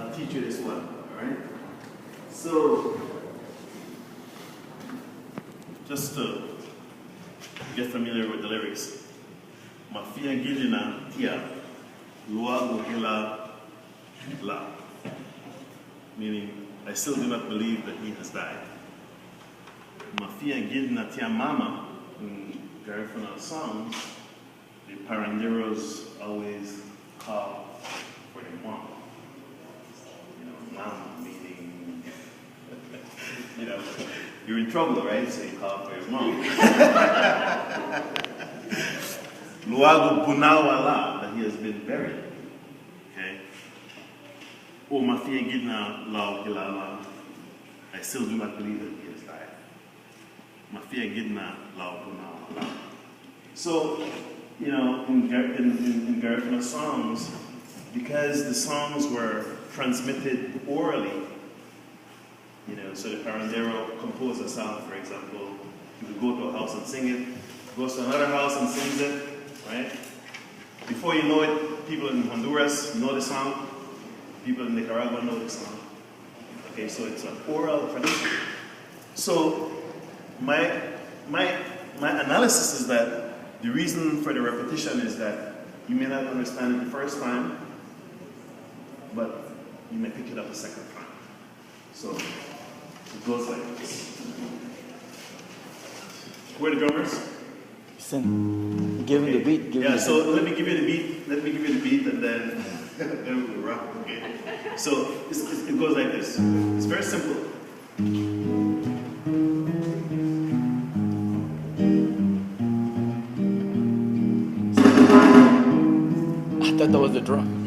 I'll teach you this one, all right? So, just to get familiar with the lyrics, Mafia Gilina Tia, Lua Gugila La, meaning, I still do not believe that he has died. Mafia Gilina Tia Mama, in Garifuna songs, the paranderos always call for their mom. You know, mama meaning, you know, you're in trouble, right? So you call for your mom. Luago Punawala, that he has been buried. Okay? O Mafia Gidna Lao Hilala, I still do not believe that he has died. Mafia Gidna Lao Punawala. So, you know, in Garifuna songs, because the songs were transmitted orally, you know, so the parandero composed a song, for example, he would go to a house and sing it, goes to another house and sings it, right? Before you know it, people in Honduras know the song, people in Nicaragua know the song. Okay, so it's an oral tradition. So my analysis is that the reason for the repetition is that you may not understand it the first time, but you may pick it up a second time. So it goes like this. Who are the drummers? Give him the beat. So let me give you the beat. Let me give you the beat, and then then we'll rock. Okay. So it goes like this. It's very simple. I thought that was the drum.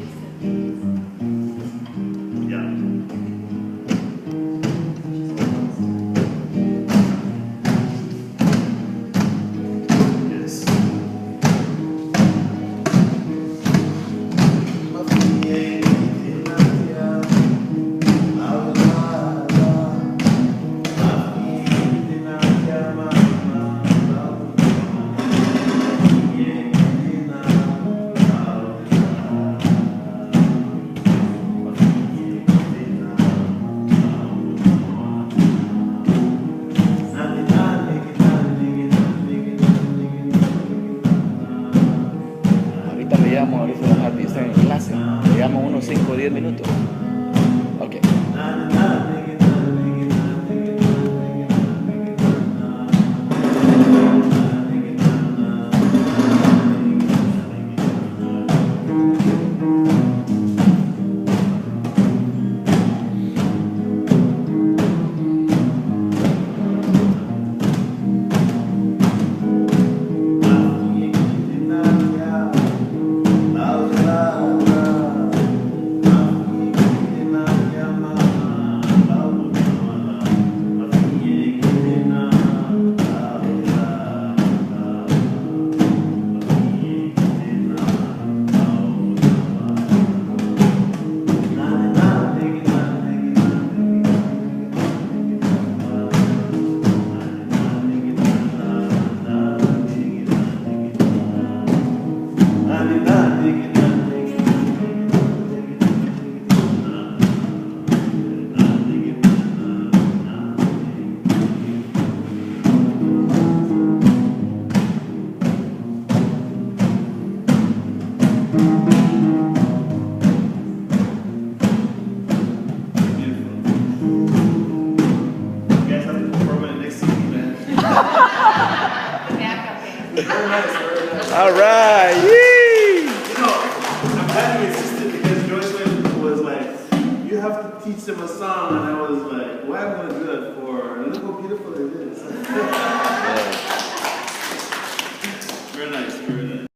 All right. Yee! You know, I'm glad you insisted because Joyce was like, you have to teach them a song, and I was like, why am I going to do that for? And look how beautiful it is.